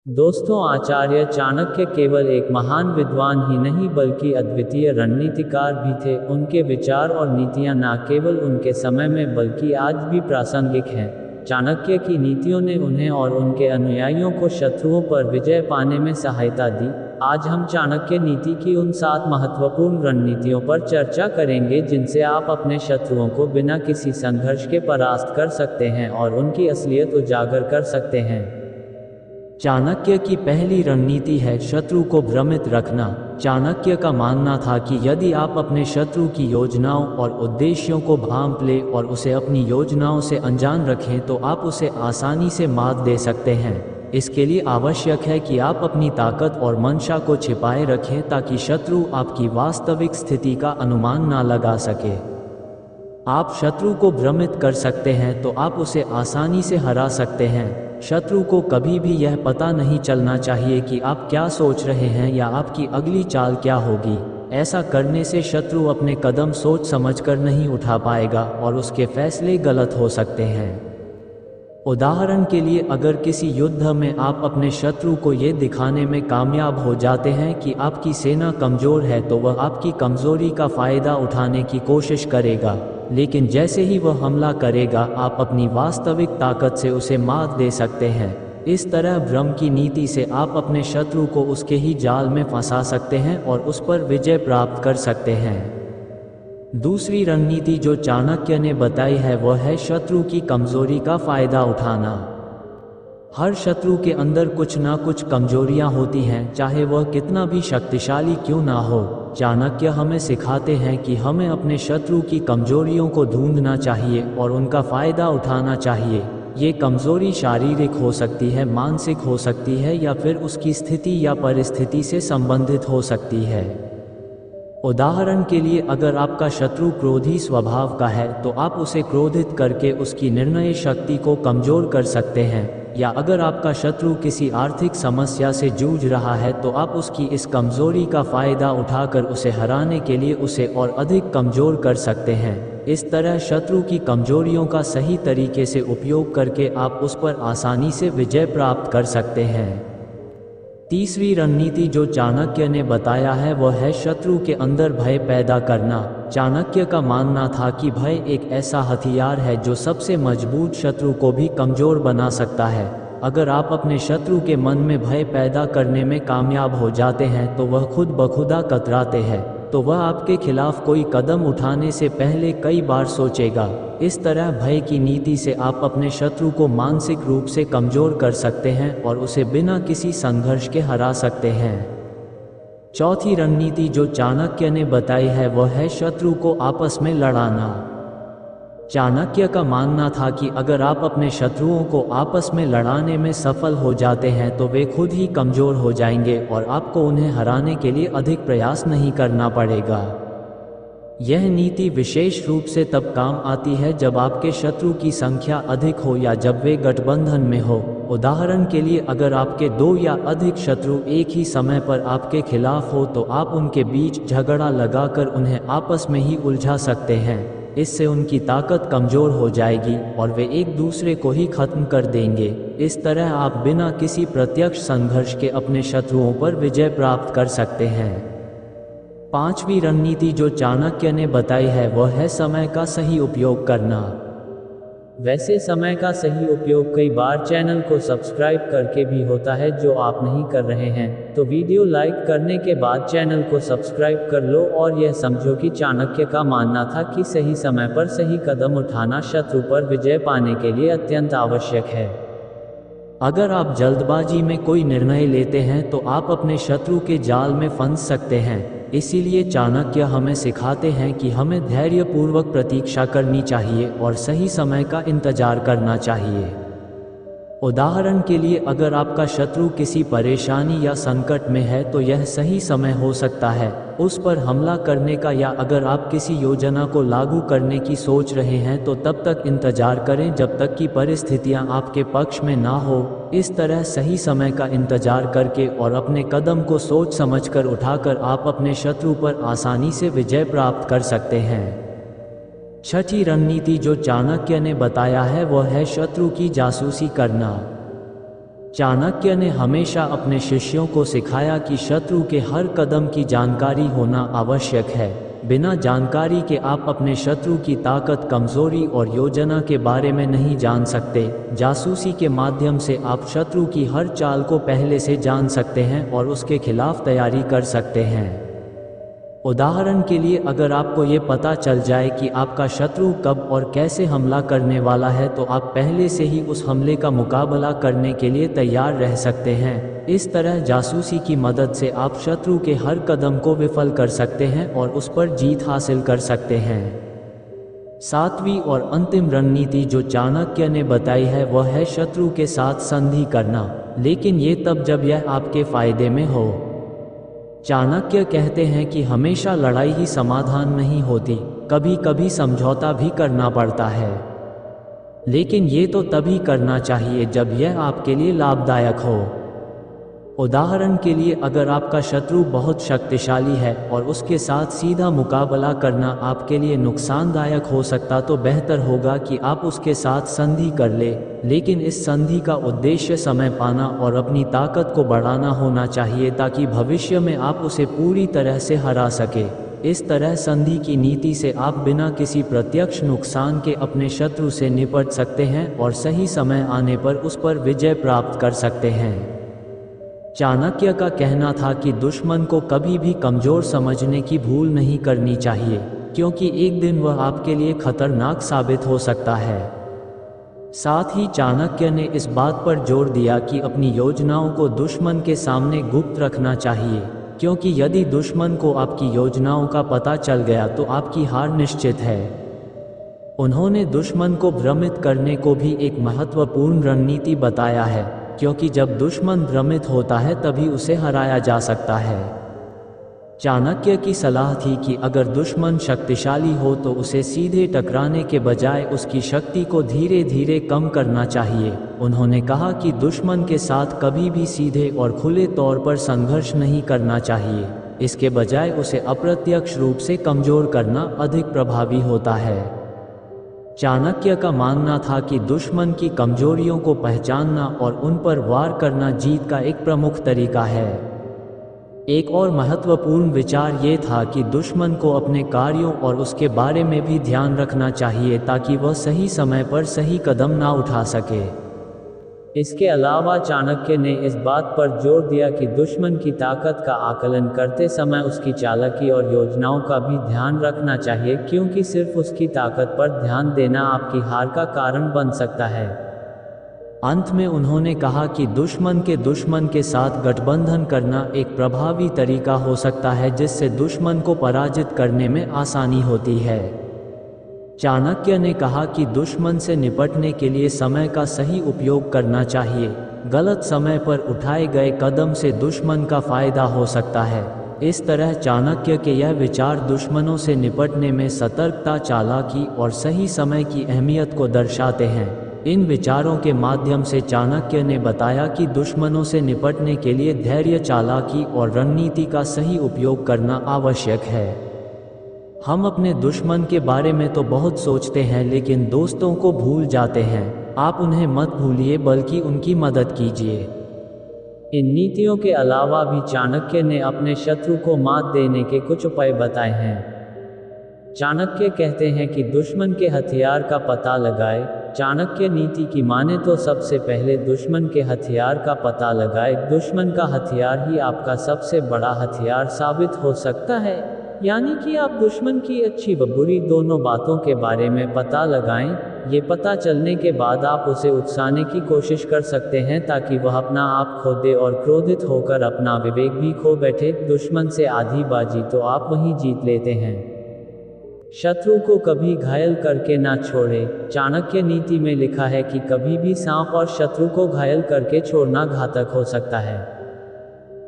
दोस्तों, आचार्य चाणक्य केवल एक महान विद्वान ही नहीं बल्कि अद्वितीय रणनीतिकार भी थे। उनके विचार और नीतियां न केवल उनके समय में बल्कि आज भी प्रासंगिक हैं। चाणक्य की नीतियों ने उन्हें और उनके अनुयायियों को शत्रुओं पर विजय पाने में सहायता दी। आज हम चाणक्य नीति की उन 7 महत्वपूर्ण रणनीतियों पर चर्चा करेंगे जिनसे आप अपने शत्रुओं को बिना किसी संघर्ष के परास्त कर सकते हैं और उनकी असलियत उजागर कर सकते हैं। चाणक्य की पहली रणनीति है शत्रु को भ्रमित रखना। चाणक्य का मानना था कि यदि आप अपने शत्रु की योजनाओं और उद्देश्यों को भांप लें और उसे अपनी योजनाओं से अनजान रखें तो आप उसे आसानी से मात दे सकते हैं। इसके लिए आवश्यक है कि आप अपनी ताकत और मंशा को छिपाए रखें ताकि शत्रु आपकी वास्तविक स्थिति का अनुमान ना लगा सके। आप शत्रु को भ्रमित कर सकते हैं तो आप उसे आसानी से हरा सकते हैं। शत्रु को कभी भी यह पता नहीं चलना चाहिए कि आप क्या सोच रहे हैं या आपकी अगली चाल क्या होगी। ऐसा करने से शत्रु अपने कदम सोच समझकर नहीं उठा पाएगा और उसके फैसले गलत हो सकते हैं। उदाहरण के लिए, अगर किसी युद्ध में आप अपने शत्रु को ये दिखाने में कामयाब हो जाते हैं कि आपकी सेना कमज़ोर है तो वह आपकी कमज़ोरी का फ़ायदा उठाने की कोशिश करेगा, लेकिन जैसे ही वह हमला करेगा आप अपनी वास्तविक ताकत से उसे मात दे सकते हैं। इस तरह भ्रम की नीति से आप अपने शत्रु को उसके ही जाल में फंसा सकते हैं और उस पर विजय प्राप्त कर सकते हैं। दूसरी रणनीति जो चाणक्य ने बताई है वह है शत्रु की कमजोरी का फायदा उठाना। हर शत्रु के अंदर कुछ ना कुछ कमजोरियां होती हैं, चाहे वह कितना भी शक्तिशाली क्यों ना हो। चाणक्य हमें सिखाते हैं कि हमें अपने शत्रु की कमजोरियों को ढूंढना चाहिए और उनका फायदा उठाना चाहिए। ये कमजोरी शारीरिक हो सकती है, मानसिक हो सकती है या फिर उसकी स्थिति या परिस्थिति से संबंधित हो सकती है। उदाहरण के लिए, अगर आपका शत्रु क्रोधी स्वभाव का है तो आप उसे क्रोधित करके उसकी निर्णय शक्ति को कमजोर कर सकते हैं, या अगर आपका शत्रु किसी आर्थिक समस्या से जूझ रहा है तो आप उसकी इस कमजोरी का फायदा उठाकर उसे हराने के लिए उसे और अधिक कमजोर कर सकते हैं। इस तरह शत्रु की कमजोरियों का सही तरीके से उपयोग करके आप उस पर आसानी से विजय प्राप्त कर सकते हैं। तीसरी रणनीति जो चाणक्य ने बताया है वह है शत्रु के अंदर भय पैदा करना। चाणक्य का मानना था कि भय एक ऐसा हथियार है जो सबसे मजबूत शत्रु को भी कमजोर बना सकता है। अगर आप अपने शत्रु के मन में भय पैदा करने में कामयाब हो जाते हैं तो वह खुद बखुदा कतराते हैं, तो वह आपके खिलाफ कोई कदम उठाने से पहले कई बार सोचेगा। इस तरह भय की नीति से आप अपने शत्रु को मानसिक रूप से कमजोर कर सकते हैं और उसे बिना किसी संघर्ष के हरा सकते हैं। चौथी रणनीति जो चाणक्य ने बताई है वह है शत्रु को आपस में लड़ाना। चाणक्य का मानना था कि अगर आप अपने शत्रुओं को आपस में लड़ाने में सफल हो जाते हैं तो वे खुद ही कमजोर हो जाएंगे और आपको उन्हें हराने के लिए अधिक प्रयास नहीं करना पड़ेगा। यह नीति विशेष रूप से तब काम आती है जब आपके शत्रु की संख्या अधिक हो या जब वे गठबंधन में हो। उदाहरण के लिए, अगर आपके 2 या अधिक शत्रु एक ही समय पर आपके खिलाफ हो तो आप उनके बीच झगड़ा लगाकर उन्हें आपस में ही उलझा सकते हैं। इससे उनकी ताकत कमजोर हो जाएगी और वे एक दूसरे को ही खत्म कर देंगे। इस तरह आप बिना किसी प्रत्यक्ष संघर्ष के अपने शत्रुओं पर विजय प्राप्त कर सकते हैं। पांचवी रणनीति जो चाणक्य ने बताई है वह है समय का सही उपयोग करना। वैसे समय का सही उपयोग कई बार चैनल को सब्सक्राइब करके भी होता है, जो आप नहीं कर रहे हैं तो वीडियो लाइक करने के बाद चैनल को सब्सक्राइब कर लो और यह समझो कि चाणक्य का मानना था कि सही समय पर सही कदम उठाना शत्रु पर विजय पाने के लिए अत्यंत आवश्यक है। अगर आप जल्दबाजी में कोई निर्णय लेते हैं तो आप अपने शत्रु के जाल में फंस सकते हैं। इसीलिए चाणक्य हमें सिखाते हैं कि हमें धैर्यपूर्वक प्रतीक्षा करनी चाहिए और सही समय का इंतजार करना चाहिए। उदाहरण के लिए, अगर आपका शत्रु किसी परेशानी या संकट में है तो यह सही समय हो सकता है उस पर हमला करने का, या अगर आप किसी योजना को लागू करने की सोच रहे हैं तो तब तक इंतजार करें जब तक कि परिस्थितियां आपके पक्ष में ना हो। इस तरह सही समय का इंतजार करके और अपने कदम को सोच समझकर उठाकर आप अपने शत्रु पर आसानी से विजय प्राप्त कर सकते हैं। छठी रणनीति जो चाणक्य ने बताया है वह है शत्रु की जासूसी करना। चाणक्य ने हमेशा अपने शिष्यों को सिखाया कि शत्रु के हर कदम की जानकारी होना आवश्यक है। बिना जानकारी के आप अपने शत्रु की ताकत, कमजोरी और योजना के बारे में नहीं जान सकते। जासूसी के माध्यम से आप शत्रु की हर चाल को पहले से जान सकते हैं और उसके खिलाफ तैयारी कर सकते हैं। उदाहरण के लिए, अगर आपको ये पता चल जाए कि आपका शत्रु कब और कैसे हमला करने वाला है, तो आप पहले से ही उस हमले का मुकाबला करने के लिए तैयार रह सकते हैं। इस तरह जासूसी की मदद से आप शत्रु के हर कदम को विफल कर सकते हैं और उस पर जीत हासिल कर सकते हैं। सातवीं और अंतिम रणनीति जो चाणक्य ने बताई है वह है शत्रु के साथ संधि करना, लेकिन ये तब जब यह आपके फायदे में हो। चाणक्य कहते हैं कि हमेशा लड़ाई ही समाधान नहीं होती, कभी कभी समझौता भी करना पड़ता है, लेकिन ये तो तभी करना चाहिए जब यह आपके लिए लाभदायक हो। उदाहरण के लिए, अगर आपका शत्रु बहुत शक्तिशाली है और उसके साथ सीधा मुकाबला करना आपके लिए नुकसानदायक हो सकता, तो बेहतर होगा कि आप उसके साथ संधि कर ले। लेकिन इस संधि का उद्देश्य समय पाना और अपनी ताकत को बढ़ाना होना चाहिए ताकि भविष्य में आप उसे पूरी तरह से हरा सके। इस तरह संधि की नीति से आप बिना किसी प्रत्यक्ष नुकसान के अपने शत्रु से निपट सकते हैं और सही समय आने पर उस पर विजय प्राप्त कर सकते हैं। चाणक्य का कहना था कि दुश्मन को कभी भी कमजोर समझने की भूल नहीं करनी चाहिए, क्योंकि एक दिन वह आपके लिए खतरनाक साबित हो सकता है। साथ ही चाणक्य ने इस बात पर जोर दिया कि अपनी योजनाओं को दुश्मन के सामने गुप्त रखना चाहिए, क्योंकि यदि दुश्मन को आपकी योजनाओं का पता चल गया तो आपकी हार निश्चित है। उन्होंने दुश्मन को भ्रमित करने को भी एक महत्वपूर्ण रणनीति बताया है, क्योंकि जब दुश्मन भ्रमित होता है तभी उसे हराया जा सकता है। चाणक्य की सलाह थी कि अगर दुश्मन शक्तिशाली हो तो उसे सीधे टकराने के बजाय उसकी शक्ति को धीरे धीरे कम करना चाहिए। उन्होंने कहा कि दुश्मन के साथ कभी भी सीधे और खुले तौर पर संघर्ष नहीं करना चाहिए, इसके बजाय उसे अप्रत्यक्ष रूप से कमजोर करना अधिक प्रभावी होता है। चाणक्य का मानना था कि दुश्मन की कमजोरियों को पहचानना और उन पर वार करना जीत का एक प्रमुख तरीका है। एक और महत्वपूर्ण विचार ये था कि दुश्मन को अपने कार्यों और उसके बारे में भी ध्यान रखना चाहिए ताकि वह सही समय पर सही कदम ना उठा सके। इसके अलावा चाणक्य ने इस बात पर जोर दिया कि दुश्मन की ताकत का आकलन करते समय उसकी चालाकी और योजनाओं का भी ध्यान रखना चाहिए, क्योंकि सिर्फ उसकी ताकत पर ध्यान देना आपकी हार का कारण बन सकता है। अंत में उन्होंने कहा कि दुश्मन के साथ गठबंधन करना एक प्रभावी तरीका हो सकता है जिससे दुश्मन को पराजित करने में आसानी होती है। चाणक्य ने कहा कि दुश्मन से निपटने के लिए समय का सही उपयोग करना चाहिए। गलत समय पर उठाए गए कदम से दुश्मन का फायदा हो सकता है। इस तरह चाणक्य के यह विचार दुश्मनों से निपटने में सतर्कता, चालाकी और सही समय की अहमियत को दर्शाते हैं। इन विचारों के माध्यम से चाणक्य ने बताया कि दुश्मनों से निपटने के लिए धैर्य, चालाकी और रणनीति का सही उपयोग करना आवश्यक है। हम अपने दुश्मन के बारे में तो बहुत सोचते हैं, लेकिन दोस्तों को भूल जाते हैं। आप उन्हें मत भूलिए बल्कि उनकी मदद कीजिए। इन नीतियों के अलावा भी चाणक्य ने अपने शत्रु को मात देने के कुछ उपाय बताए हैं। चाणक्य कहते हैं कि दुश्मन के हथियार का पता लगाए। चाणक्य नीति की माने तो सबसे पहले दुश्मन के हथियार का पता लगाए। दुश्मन का हथियार ही आपका सबसे बड़ा हथियार साबित हो सकता है, यानी कि आप दुश्मन की अच्छी व बुरी दोनों बातों के बारे में पता लगाएं। ये पता चलने के बाद आप उसे उकसाने की कोशिश कर सकते हैं ताकि वह अपना आप खो दे और क्रोधित होकर अपना विवेक भी खो बैठे। दुश्मन से आधी बाजी तो आप वहीं जीत लेते हैं। शत्रु को कभी घायल करके ना छोड़े। चाणक्य नीति में लिखा है कि कभी भी सांप और शत्रु को घायल करके छोड़ना घातक हो सकता है।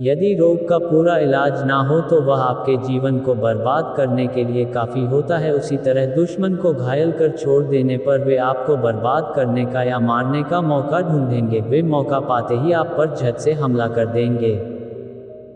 यदि रोग का पूरा इलाज ना हो तो वह आपके जीवन को बर्बाद करने के लिए काफ़ी होता है। उसी तरह दुश्मन को घायल कर छोड़ देने पर वे आपको बर्बाद करने का या मारने का मौका ढूंढेंगे। वे मौका पाते ही आप पर झट से हमला कर देंगे।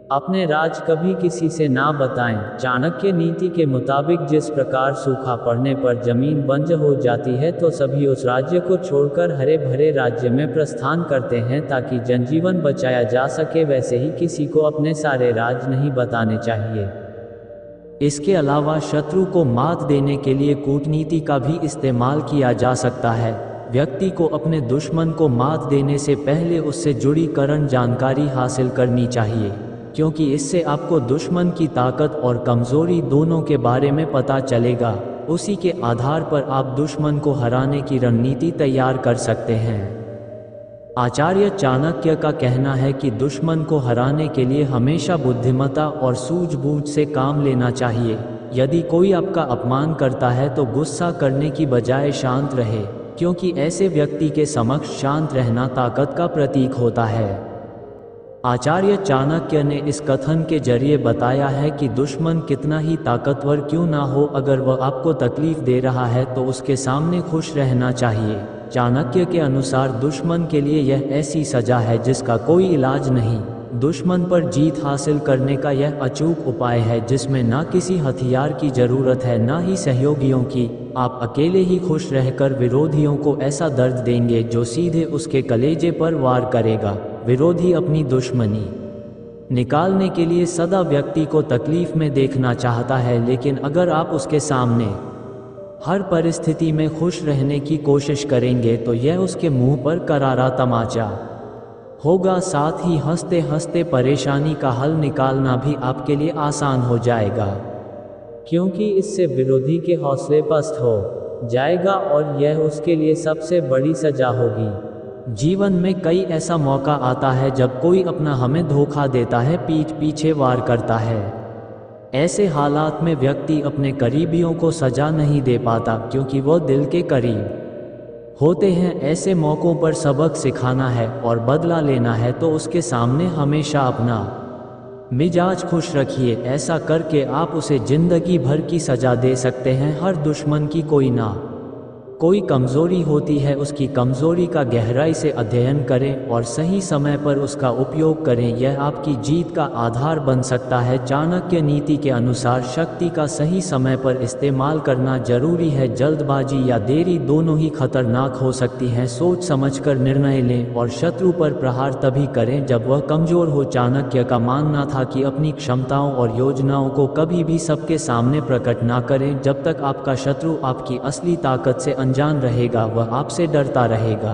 अपने राज कभी किसी से ना बताएं। चाणक्य नीति के मुताबिक जिस प्रकार सूखा पड़ने पर जमीन बंजर हो जाती है तो सभी उस राज्य को छोड़कर हरे भरे राज्य में प्रस्थान करते हैं ताकि जनजीवन बचाया जा सके, वैसे ही किसी को अपने सारे राज नहीं बताने चाहिए। इसके अलावा शत्रु को मात देने के लिए कूटनीति का भी इस्तेमाल किया जा सकता है। व्यक्ति को अपने दुश्मन को मात देने से पहले उससे जुड़ी करंट जानकारी हासिल करनी चाहिए, क्योंकि इससे आपको दुश्मन की ताकत और कमजोरी दोनों के बारे में पता चलेगा। उसी के आधार पर आप दुश्मन को हराने की रणनीति तैयार कर सकते हैं। आचार्य चाणक्य का कहना है कि दुश्मन को हराने के लिए हमेशा बुद्धिमत्ता और सूझबूझ से काम लेना चाहिए। यदि कोई आपका अपमान करता है तो गुस्सा करने की बजाय शांत रहे, क्योंकि ऐसे व्यक्ति के समक्ष शांत रहना ताकत का प्रतीक होता है। आचार्य चाणक्य ने इस कथन के जरिए बताया है कि दुश्मन कितना ही ताकतवर क्यों ना हो, अगर वह आपको तकलीफ दे रहा है तो उसके सामने खुश रहना चाहिए। चाणक्य के अनुसार दुश्मन के लिए यह ऐसी सजा है जिसका कोई इलाज नहीं। दुश्मन पर जीत हासिल करने का यह अचूक उपाय है जिसमें ना किसी हथियार की जरूरत है ना ही सहयोगियों की। आप अकेले ही खुश रहकर विरोधियों को ऐसा दर्द देंगे जो सीधे उसके कलेजे पर वार करेगा। विरोधी अपनी दुश्मनी निकालने के लिए सदा व्यक्ति को तकलीफ में देखना चाहता है, लेकिन अगर आप उसके सामने हर परिस्थिति में खुश रहने की कोशिश करेंगे तो यह उसके मुंह पर करारा तमाचा होगा। साथ ही हंसते हंसते परेशानी का हल निकालना भी आपके लिए आसान हो जाएगा, क्योंकि इससे विरोधी के हौसले पस्त हो जाएगा और यह उसके लिए सबसे बड़ी सजा होगी। जीवन में कई ऐसा मौका आता है जब कोई अपना हमें धोखा देता है, पीठ पीछे वार करता है। ऐसे हालात में व्यक्ति अपने करीबियों को सजा नहीं दे पाता, क्योंकि वो दिल के करीब होते हैं। ऐसे मौक़ों पर सबक सिखाना है और बदला लेना है तो उसके सामने हमेशा अपना मिजाज खुश रखिए। ऐसा करके आप उसे जिंदगी भर की सजा दे सकते हैं। हर दुश्मन की कोई ना कोई कमज़ोरी होती है, उसकी कमज़ोरी का गहराई से अध्ययन करें और सही समय पर उसका उपयोग करें। यह आपकी जीत का आधार बन सकता है। चाणक्य नीति के अनुसार शक्ति का सही समय पर इस्तेमाल करना जरूरी है। जल्दबाजी या देरी दोनों ही खतरनाक हो सकती हैं। सोच समझकर निर्णय लें और शत्रु पर प्रहार तभी करें जब वह कमज़ोर हो। चाणक्य का मानना था कि अपनी क्षमताओं और योजनाओं को कभी भी सबके सामने प्रकट ना करें। जब तक आपका शत्रु आपकी असली ताकत से अनजान रहेगा, वह आपसे डरता रहेगा।